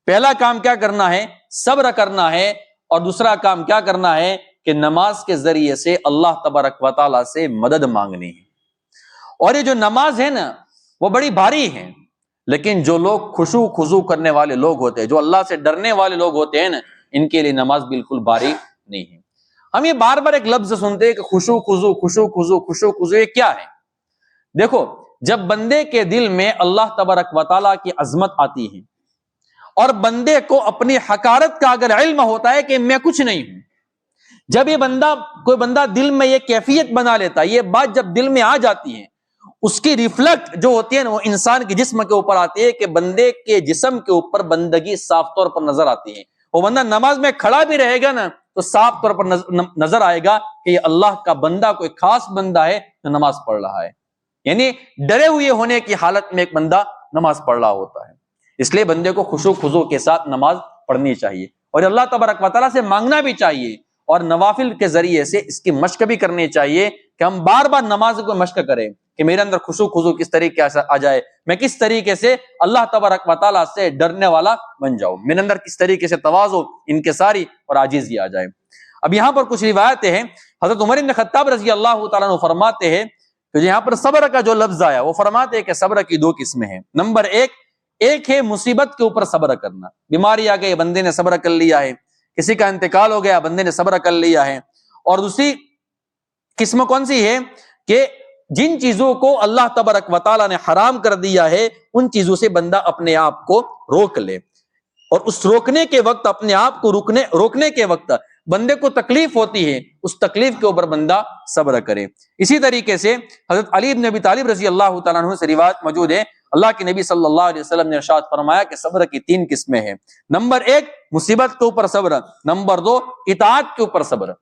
پہلا کام کیا کرنا ہے؟ صبر کرنا ہے، اور دوسرا کام کیا کرنا ہے کہ نماز کے ذریعے سے اللہ تبارک و تعالیٰ سے مدد مانگنی ہے۔ اور یہ جو نماز ہے نا وہ بڑی بھاری ہے، لیکن جو لوگ خشوع خضوع کرنے والے لوگ ہوتے ہیں، جو اللہ سے ڈرنے والے لوگ ہوتے ہیں نا، ان کے لیے نماز بالکل بھاری نہیں ہے۔ ہم یہ بار بار ایک لفظ سنتے ہیں کہ خشوع خضوع خشوع خضوع خشوع خضوع، یہ کیا ہے؟ دیکھو، جب بندے کے دل میں اللہ تبارک و تعالیٰ کی عظمت آتی ہے اور بندے کو اپنی حقارت کا اگر علم ہوتا ہے کہ میں کچھ نہیں ہوں، جب یہ کوئی بندہ دل میں یہ کیفیت بنا لیتا ہے، یہ بات جب دل میں آ جاتی ہے، اس کی ریفلیکٹ جو ہوتی ہے نا وہ انسان کے جسم کے اوپر آتی ہے کہ بندے کے جسم کے اوپر بندگی صاف طور پر نظر آتی ہے۔ وہ بندہ نماز میں کھڑا بھی رہے گا نا تو صاف طور پر نظر آئے گا کہ یہ اللہ کا بندہ کوئی خاص بندہ ہے جو نماز پڑھ رہا ہے، یعنی ڈرے ہوئے ہونے کی حالت میں ایک بندہ نماز پڑھ رہا ہوتا ہے۔ اس لیے بندے کو خشوع خضوع کے ساتھ نماز پڑھنی چاہیے اور اللہ تبارک و تعالیٰ سے مانگنا بھی چاہیے، اور نوافل کے ذریعے سے اس کی مشق بھی کرنی چاہیے کہ ہم بار بار نماز کو مشق کریں کہ میرے اندر خشوع خضوع کس طریقے سے آ جائے، میں کس طریقے سے اللہ تبارک و تعالیٰ سے ڈرنے والا بن جاؤں، میرے اندر کس طریقے سے تواضع، انکساری اور عاجزی آ جائے۔ اب یہاں پر کچھ روایتیں ہیں، حضرت عمر بن خطاب رضی اللہ تعالیٰ عنہ فرماتے ہیں کہ یہاں پر صبر کا جو لفظ آیا وہ فرماتے ہیں کہ صبر کی دو قسمیں ہیں۔ نمبر ایک ہے مصیبت کے اوپر صبر کرنا، بیماری آ گئی بندے نے صبر کر لیا ہے، کسی کا انتقال ہو گیا بندے نے صبر کر لیا ہے، اور دوسری قسم کون سی ہے کہ جن چیزوں کو اللہ تبارک و تعالیٰ نے حرام کر دیا ہے ان چیزوں سے بندہ اپنے آپ کو روک لے، اور اس روکنے کے وقت اپنے آپ کو روکنے کے وقت بندے کو تکلیف ہوتی ہے، اس تکلیف کے اوپر بندہ صبر کرے۔ اسی طریقے سے حضرت علی بن ابی طالب رضی اللہ تعالیٰ عنہ سے روایت موجود ہے، اللہ کے نبی صلی اللہ علیہ وسلم نے ارشاد فرمایا کہ صبر کی 3 قسمیں ہیں۔ نمبر 1 مصیبت کے اوپر صبر، نمبر 2 اطاعت کے اوپر صبر،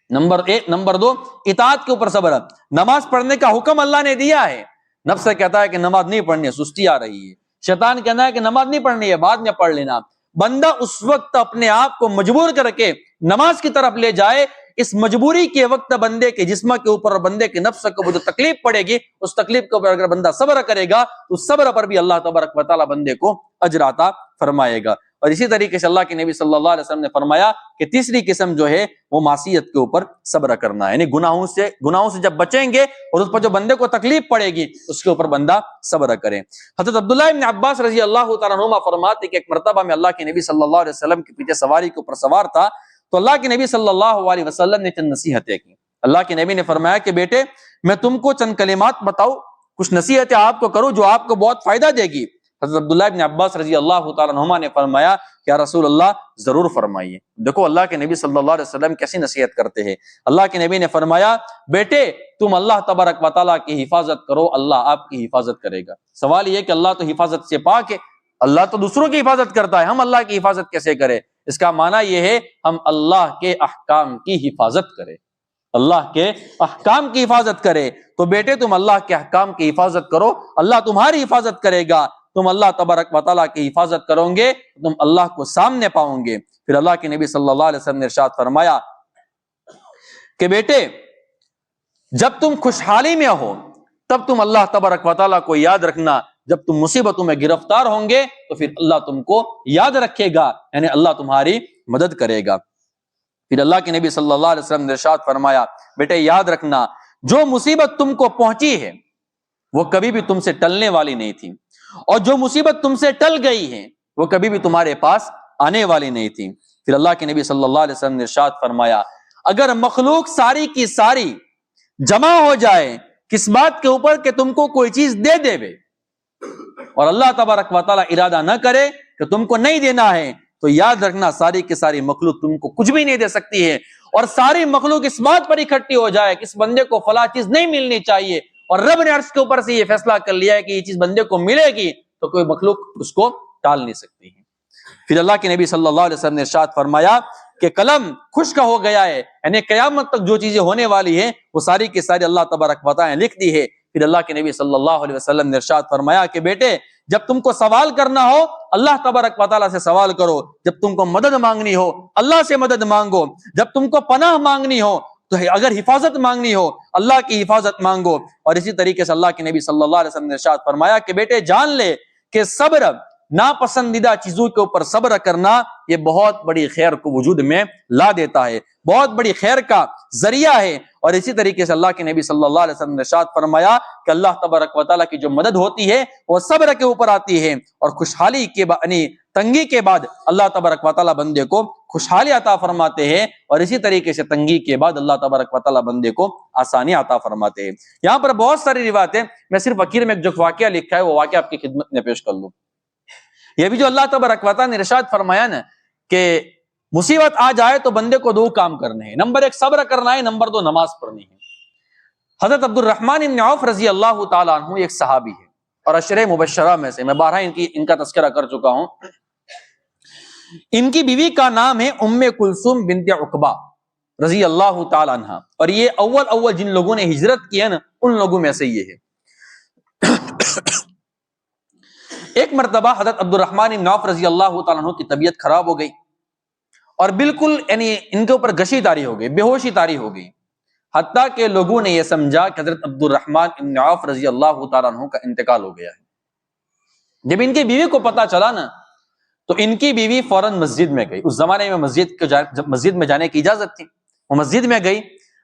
نمبر 2 اطاعت کے اوپر صبر۔ نماز پڑھنے کا حکم اللہ نے دیا ہے، نفس کہتا ہے کہ نماز نہیں پڑھنی ہے، سستی آ رہی ہے، شیطان کہنا ہے کہ نماز نہیں پڑھنی ہے، بعد میں پڑھ لینا۔ بندہ اس وقت اپنے آپ کو مجبور کر کے نماز کی طرف لے جائے، اس مجبوری کے وقت بندے کے جسم کے اوپر اور بندے کے نفس کو جو تکلیف پڑے گی، اس تکلیف کے اوپر اگر بندہ صبر کرے گا تو صبر پر بھی اللہ تبارک و تعالیٰ بندے کو اجر عطا فرمائے گا۔ اور اسی طریقے سے اللہ کے نبی صلی اللہ علیہ وسلم نے فرمایا کہ تیسری قسم جو ہے وہ معصیت کے اوپر صبر کرنا ہے، یعنی گناہوں سے جب بچیں گے اور اس پر جو بندے کو تکلیف پڑے گی اس کے اوپر بندہ صبر کرے۔ حضرت عبداللہ ابن عباس رضی اللہ تعالیٰ عنہما فرماتے کہ ایک مرتبہ میں اللہ کے نبی صلی اللہ علیہ وسلم کے پیچھے سواری کے اوپر سوار تھا، تو اللہ کے نبی صلی اللہ علیہ وسلم نے چند نصیحتیں کی۔ اللہ کے نبی نے فرمایا کہ بیٹے میں تم کو چند کلمات بتاؤ، کچھ نصیحتیں آپ کو کروں جو آپ کو بہت فائدہ دے گی۔ حضرت عبداللہ ابن عباس رضی اللہ تعالیٰ عنہما نے فرمایا کہ یا رسول اللہ ضرور فرمائیے۔ دیکھو اللہ کے نبی صلی اللہ علیہ وسلم کیسی نصیحت کرتے ہیں۔ اللہ کے نبی نے فرمایا بیٹے تم اللہ تبارک و تعالیٰ کی حفاظت کرو، اللہ آپ کی حفاظت کرے گا۔ سوال یہ کہ اللہ تو حفاظت سے پاک ہے، اللہ تو دوسروں کی حفاظت کرتا ہے، ہم اللہ کی حفاظت کیسے کریں؟ اس کا معنی یہ ہے ہم اللہ کے احکام کی حفاظت کریں، اللہ کے احکام کی حفاظت کرے۔ تو بیٹے تم اللہ کے احکام کی حفاظت کرو، اللہ تمہاری حفاظت کرے گا۔ تم اللہ تبارک و تعالیٰ کی حفاظت کرو گے تم اللہ کو سامنے پاؤ گے۔ پھر اللہ کے نبی صلی اللہ علیہ وسلم نے ارشاد فرمایا کہ بیٹے جب تم خوشحالی میں ہو تب تم اللہ تبارک و تعالیٰ کو یاد رکھنا، جب تم مصیبتوں میں گرفتار ہوں گے تو پھر اللہ تم کو یاد رکھے گا، یعنی اللہ تمہاری مدد کرے گا۔ پھر اللہ کے نبی صلی اللہ علیہ وسلم نے ارشاد فرمایا بیٹے یاد رکھنا جو مصیبت تم کو پہنچی ہے وہ کبھی بھی تم سے ٹلنے والی نہیں تھی، اور جو مصیبت تم سے ٹل گئی ہے وہ کبھی بھی تمہارے پاس آنے والی نہیں تھی۔ پھر اللہ کے نبی صلی اللہ علیہ وسلم نے ارشاد فرمایا اگر مخلوق ساری کی ساری جمع ہو جائے کس بات کے اوپر کہ تم کو کوئی چیز دے دے اور اللہ تبارک و تعالیٰ ارادہ نہ کرے کہ تم کو نہیں دینا ہے، تو یاد رکھنا ساری کی ساری مخلوق تم کو کچھ بھی نہیں دے سکتی ہے، اور ساری مخلوق اس بات پر اکٹھی ہو جائے کہ اس بندے کو فلاں چیز نہیں ملنی چاہیے، اور رب نے عرش کے اوپر سے یہ فیصلہ کر لیا ہے کہ یہ چیز بندے کو ملے گی، تو کوئی مخلوق اس کو ٹال نہیں سکتی ہے۔ پھر اللہ کے نبی صلی اللہ علیہ وسلم نے ارشاد فرمایا کہ قلم خشک ہو گیا ہے، یعنی قیامت تک جو چیزیں ہونے والی ہیں وہ ساری کی ساری اللہ تبارک و تعالیٰ نے لکھ دی ہے۔ پھر اللہ کے نبی صلی اللہ علیہ وسلم نے ارشاد فرمایا کہ بیٹے جب تم کو سوال کرنا ہو اللہ تبارک و تعالیٰ سے سوال کرو، جب تم کو مدد مانگنی ہو اللہ سے مدد مانگو، جب تم کو پناہ مانگنی ہو تو اگر حفاظت مانگنی ہو اللہ کی حفاظت مانگو۔ اور اسی طریقے سے اللہ کے نبی صلی اللہ علیہ وسلم نے ارشاد فرمایا کہ بیٹے جان لے کہ صبر ناپسندیدہ چیزوں کے اوپر صبر کرنا یہ بہت بڑی خیر کو وجود میں لا دیتا ہے، بہت بڑی خیر کا ذریعہ ہے۔ اور اسی طریقے سے اللہ کے نبی صلی اللہ علیہ وسلم نے ارشاد فرمایا کہ اللہ تبارک و تعالیٰ کی جو مدد ہوتی ہے وہ صبر کے اوپر آتی ہے، اور خوشحالی کے یعنی تنگی کے بعد اللہ تبارک و تعالیٰ بندے کو خوشحالی عطا فرماتے ہیں، اور اسی طریقے سے تنگی کے بعد اللہ تبارک و تعالیٰ بندے کو آسانی عطا فرماتے ہیں۔ یہاں پر بہت ساری روایتیں، میں صرف اخیر میں جو واقعہ لکھا ہے وہ واقعہ آپ کی خدمت میں پیش کر لوں۔ یہ بھی جو اللہ تبارک و تعالیٰ نے ارشاد فرمایا نا کہ مصیبت آ جائے تو بندے کو 2 کام کرنے ہیں، نمبر 1 صبر کرنا ہے، نمبر 2 نماز پڑھنی ہے۔ حضرت عبد الرحمن بن عوف رضی اللہ تعالیٰ عنہ ایک صحابی ہے اور عشرہ مبشرہ میں سے، میں بارہا ان کا تذکرہ کر چکا ہوں۔ ان کی بیوی کا نام ہے ام کلثوم بنت عقبہ رضی اللہ تعالیٰ عنہ، اور یہ اول جن لوگوں نے ہجرت کی ہے نا ان لوگوں میں سے یہ ہے۔ ایک مرتبہ حضرت عبد الرحمن بن عوف رضی اللہ تعالیٰ عنہ کی طبیعت خراب ہو گئی اور بالکل یعنی ان کے اوپر غشی طاری ہو گئی، بے ہوشی طاری ہو گئی، حتیٰ کہ لوگوں نے یہ سمجھا کہ حضرت عبد الرحمن بن عوف رضی اللہ تعالیٰ عنہ کا انتقال ہو گیا ہے۔ جب ان کی بیوی کو پتا چلا نا تو ان کی بیوی فوراً مسجد میں گئی۔ اس زمانے میں مسجد میں جانے کی اجازت تھی، وہ مسجد میں گئی،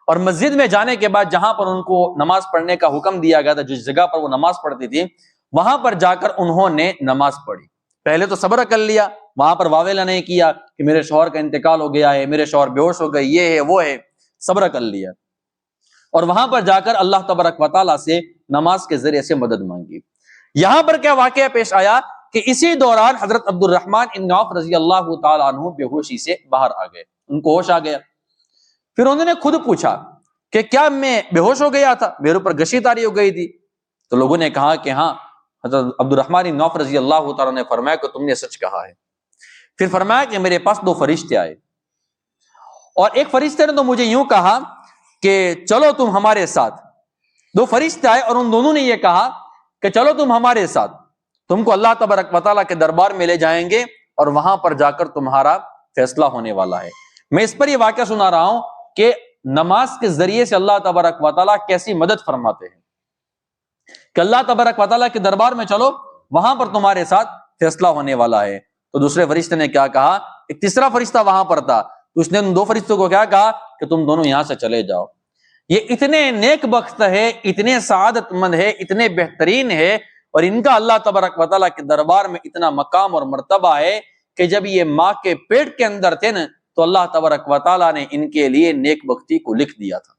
اور مسجد میں جانے کے بعد جہاں پر ان کو نماز پڑھنے کا حکم دیا گیا تھا، جس جگہ پر وہ نماز پڑھتی تھی وہاں پر جا کر انہوں نے نماز پڑھی۔ پہلے تو صبر کر لیا، وہاں پر واویلا نہیں کیا کہ میرے شوہر کا انتقال ہو گیا ہے، میرے شوہر بے ہوش ہو گئے، یہ ہے وہ ہے، صبر کر لیا۔ اور وہاں پر جا کر اللہ تبارک و تعالیٰ سے نماز کے ذریعے سے مدد مانگی۔ یہاں پر کیا واقعہ پیش آیا کہ اسی دوران حضرت عبد الرحمن بن عوف رضی اللہ تعالیٰ عنہ بے ہوشی سے باہر آ گئے، ان کو ہوش آ گیا۔ پھر انہوں نے خود پوچھا کہ کیا میں بے ہوش ہو گیا تھا، میرے اوپر گشی طاری ہو گئی تھی؟ تو لوگوں نے کہا کہ ہاں۔ حضرت عبد الرحمن بن عوف رضی اللہ تعالیٰ نے فرمایا کہ تم نے سچ کہا ہے۔ پھر فرمایا کہ میرے پاس 2 فرشتے آئے، اور ایک فرشتے نے تو مجھے یوں کہا کہ چلو تم ہمارے ساتھ۔ 2 فرشتے آئے اور ان دونوں نے یہ کہا کہ چلو تم ہمارے ساتھ، تم کو اللہ تبارک و تعالیٰ کے دربار میں لے جائیں گے اور وہاں پر جا کر تمہارا فیصلہ ہونے والا ہے۔ میں اس پر یہ واقعہ سنا رہا ہوں کہ نماز کے ذریعے سے اللہ تبارک و تعالیٰ کیسی مدد فرماتے ہیں کہ اللہ تبارک و تعالیٰ کے دربار میں چلو، وہاں پر تمہارے ساتھ فیصلہ ہونے والا ہے۔ تو دوسرے فرشتے نے کیا کہا، ایک تیسرا فرشتہ وہاں پر تھا، تو اس نے ان 2 فرشتوں کو کیا کہا کہ تم دونوں یہاں سے چلے جاؤ۔ یہ اتنے نیک بخت ہے، اتنے سعادت مند ہے، اتنے بہترین ہے، اور ان کا اللہ تبارک و تعالیٰ کے دربار میں اتنا مقام اور مرتبہ ہے کہ جب یہ ماں کے پیٹ کے اندر تھے نا، تو اللہ تبارک و تعالیٰ نے ان کے لیے نیک بختی کو لکھ دیا تھا،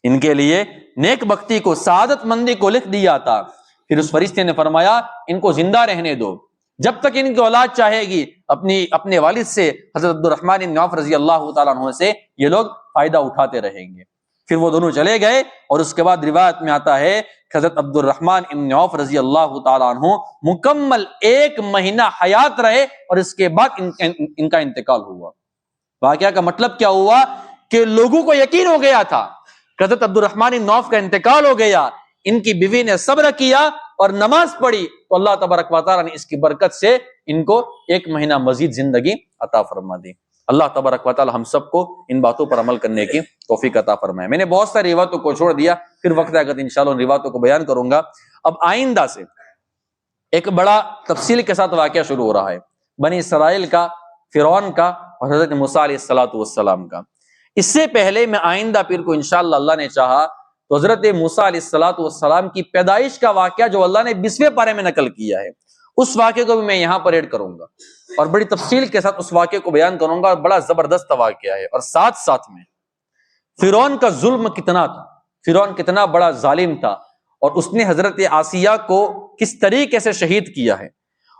ان کے لیے نیک بختی کو، سعادت مندی کو لکھ دیا تھا۔ پھر اس فرشتے نے فرمایا ان کو زندہ رہنے دو، جب تک ان کی اولاد چاہے گی اپنے والد سے حضرت عبد الرحمن بن عوف رضی اللہ تعالیٰ عنہ سے یہ لوگ فائدہ اٹھاتے رہیں گے۔ پھر وہ دونوں چلے گئے، اور اس کے بعد روایت میں آتا ہے کہ حضرت عبد الرحمن بن عوف رضی اللہ تعالیٰ عنہ مکمل 1 مہینہ حیات رہے، اور اس کے بعد ان کا انتقال ہوا۔ واقعہ کا مطلب کیا ہوا کہ لوگوں کو یقین ہو گیا تھا کہ حضرت عبد الرحمن بن عوف کا انتقال ہو گیا، ان کی بیوی نے صبر کیا اور نماز پڑھی، تو اللہ تبارک و تعالیٰ نے اس کی برکت سے ان کو 1 مہینہ مزید زندگی عطا فرما دی۔ اللہ تبارک و تعالیٰ ہم سب کو ان باتوں پر عمل کرنے کی توفیق عطا فرمائے۔ میں نے بہت ساری روایتوں کو چھوڑ دیا، پھر وقت آئے گا تو انشاءاللہ ان روایتوں کو بیان کروں گا۔ اب آئندہ سے ایک بڑا تفصیل کے ساتھ واقعہ شروع ہو رہا ہے، بنی اسرائیل کا، فرعون کا اور حضرت موسیٰ علیہ السلام کا۔ اس سے پہلے میں آئندہ پیر کو انشاءاللہ اللہ نے چاہا تو حضرت موسیٰ علیہ السلام کی پیدائش کا واقعہ جو اللہ نے 20ویں پارے میں نقل کیا ہے، اس واقعے کو بھی میں یہاں پر ایڈ کروں گا، اور بڑی تفصیل کے ساتھ اس واقعے کو بیان کروں گا، اور بڑا زبردست واقعہ ہے۔ اور ساتھ ساتھ میں فرعون کا ظلم کتنا تھا، فرعون کتنا بڑا ظالم تھا، اور اس نے حضرت آسیہ کو کس طریقے سے شہید کیا ہے،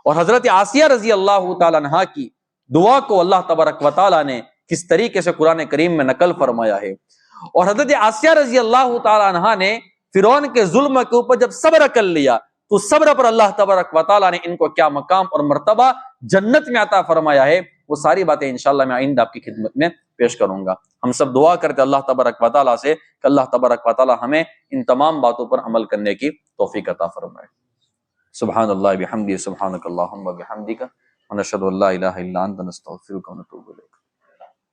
اور حضرت آسیہ رضی اللہ تعالیٰ عنہا کی دعا کو اللہ تبارک و تعالیٰ نے کس طریقے سے قرآن کریم میں نقل فرمایا ہے، اور حضرت آسیہ رضی اللہ تعالیٰ عنہا نے فرعون کے ظلم کے اوپر جب صبر کر لیا، تو صبر پر اللہ تبارک و تعالیٰ نے ان کو کیا مقام اور مرتبہ جنت میں عطا فرمایا ہے، وہ ساری باتیں انشاءاللہ میں آئندہ آپ کی خدمت میں پیش کروں گا۔ ہم سب دعا کرتے اللہ تبارک و تعالیٰ سے کہ اللہ تبارک و تعالیٰ ہمیں ان تمام باتوں پر عمل کرنے کی توفیق عطا فرمائے۔ سبحان اللہ بحمدہ، سبحانک اللہم وبحمدک، ونشہد ان لا الہ الا انت، نستغفرک ونتوب الیک۔